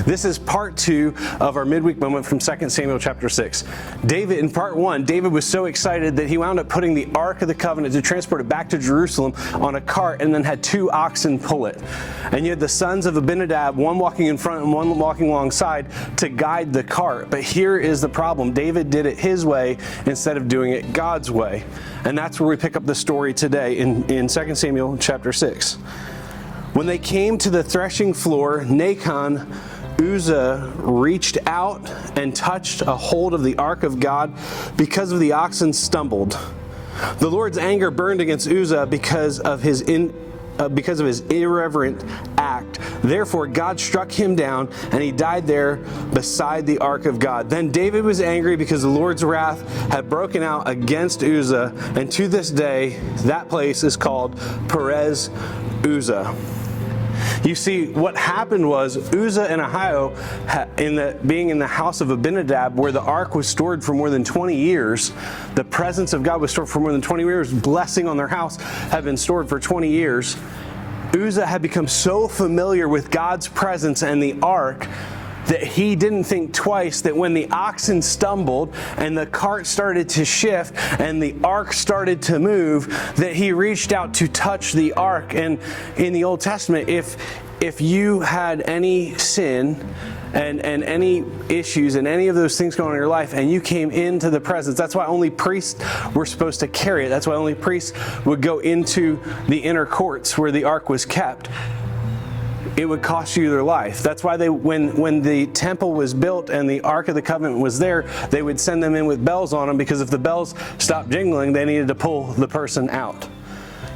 This is part 2 of our midweek moment from 2 Samuel chapter 6. David, in part 1, David was so excited that he wound up putting the Ark of the Covenant to transport it back to Jerusalem on a cart and then had 2 oxen pull it. And you had the sons of Abinadab, one walking in front and one walking alongside to guide the cart. But here is the problem. David did it his way instead of doing it God's way. And that's where we pick up the story today in 2 Samuel chapter 6. When they came to the threshing floor, Nacon, Uzzah reached out and touched a hold of the ark of God because of the oxen stumbled. The Lord's anger burned against Uzzah because of his irreverent act. Therefore, God struck him down, and he died there beside the ark of God. Then David was angry because the Lord's wrath had broken out against Uzzah, and to this day, that place is called Perez Uzzah. You see, what happened was Uzzah and Ahio, being in the house of Abinadab, where the ark was stored for more than 20 years, the presence of God was stored for more than 20 years, blessing on their house had been stored for 20 years. Uzzah had become so familiar with God's presence and the ark that he didn't think twice that when the oxen stumbled and the cart started to shift and the ark started to move, that he reached out to touch the ark. And in the Old Testament, if you had any sin and any issues and any of those things going on in your life and you came into the presence, that's why only priests were supposed to carry it. That's why only priests would go into the inner courts where the ark was kept. It would cost you their life. That's why when the temple was built and the Ark of the Covenant was there, they would send them in with bells on them, because if the bells stopped jingling, they needed to pull the person out.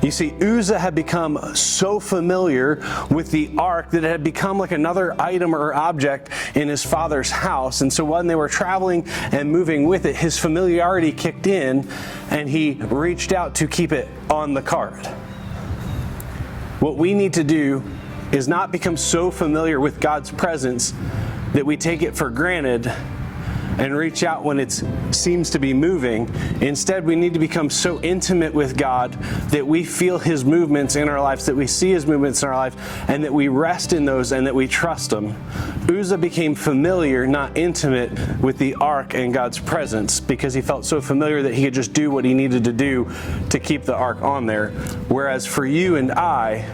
You see, Uzzah had become so familiar with the ark that it had become like another item or object in his father's house. And so when they were traveling and moving with it, his familiarity kicked in and he reached out to keep it on the cart. What we need to do is not become so familiar with God's presence that we take it for granted and reach out when it seems to be moving. Instead, we need to become so intimate with God that we feel His movements in our lives, that we see His movements in our life, and that we rest in those and that we trust Him. Uzzah became familiar, not intimate, with the ark and God's presence because he felt so familiar that he could just do what he needed to do to keep the ark on there. Whereas for you and I,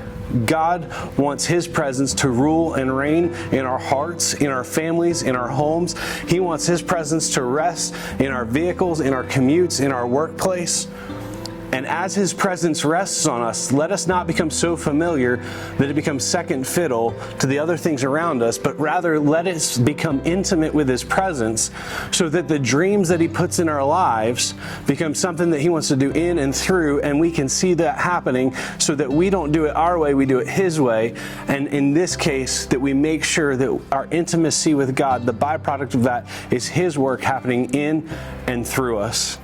God wants His presence to rule and reign in our hearts, in our families, in our homes. He wants His presence to rest in our vehicles, in our commutes, in our workplace. And as His presence rests on us, let us not become so familiar that it becomes second fiddle to the other things around us, but rather let us become intimate with His presence so that the dreams that He puts in our lives become something that He wants to do in and through, and we can see that happening so that we don't do it our way, we do it His way. And in this case, that we make sure that our intimacy with God, the byproduct of that is His work happening in and through us.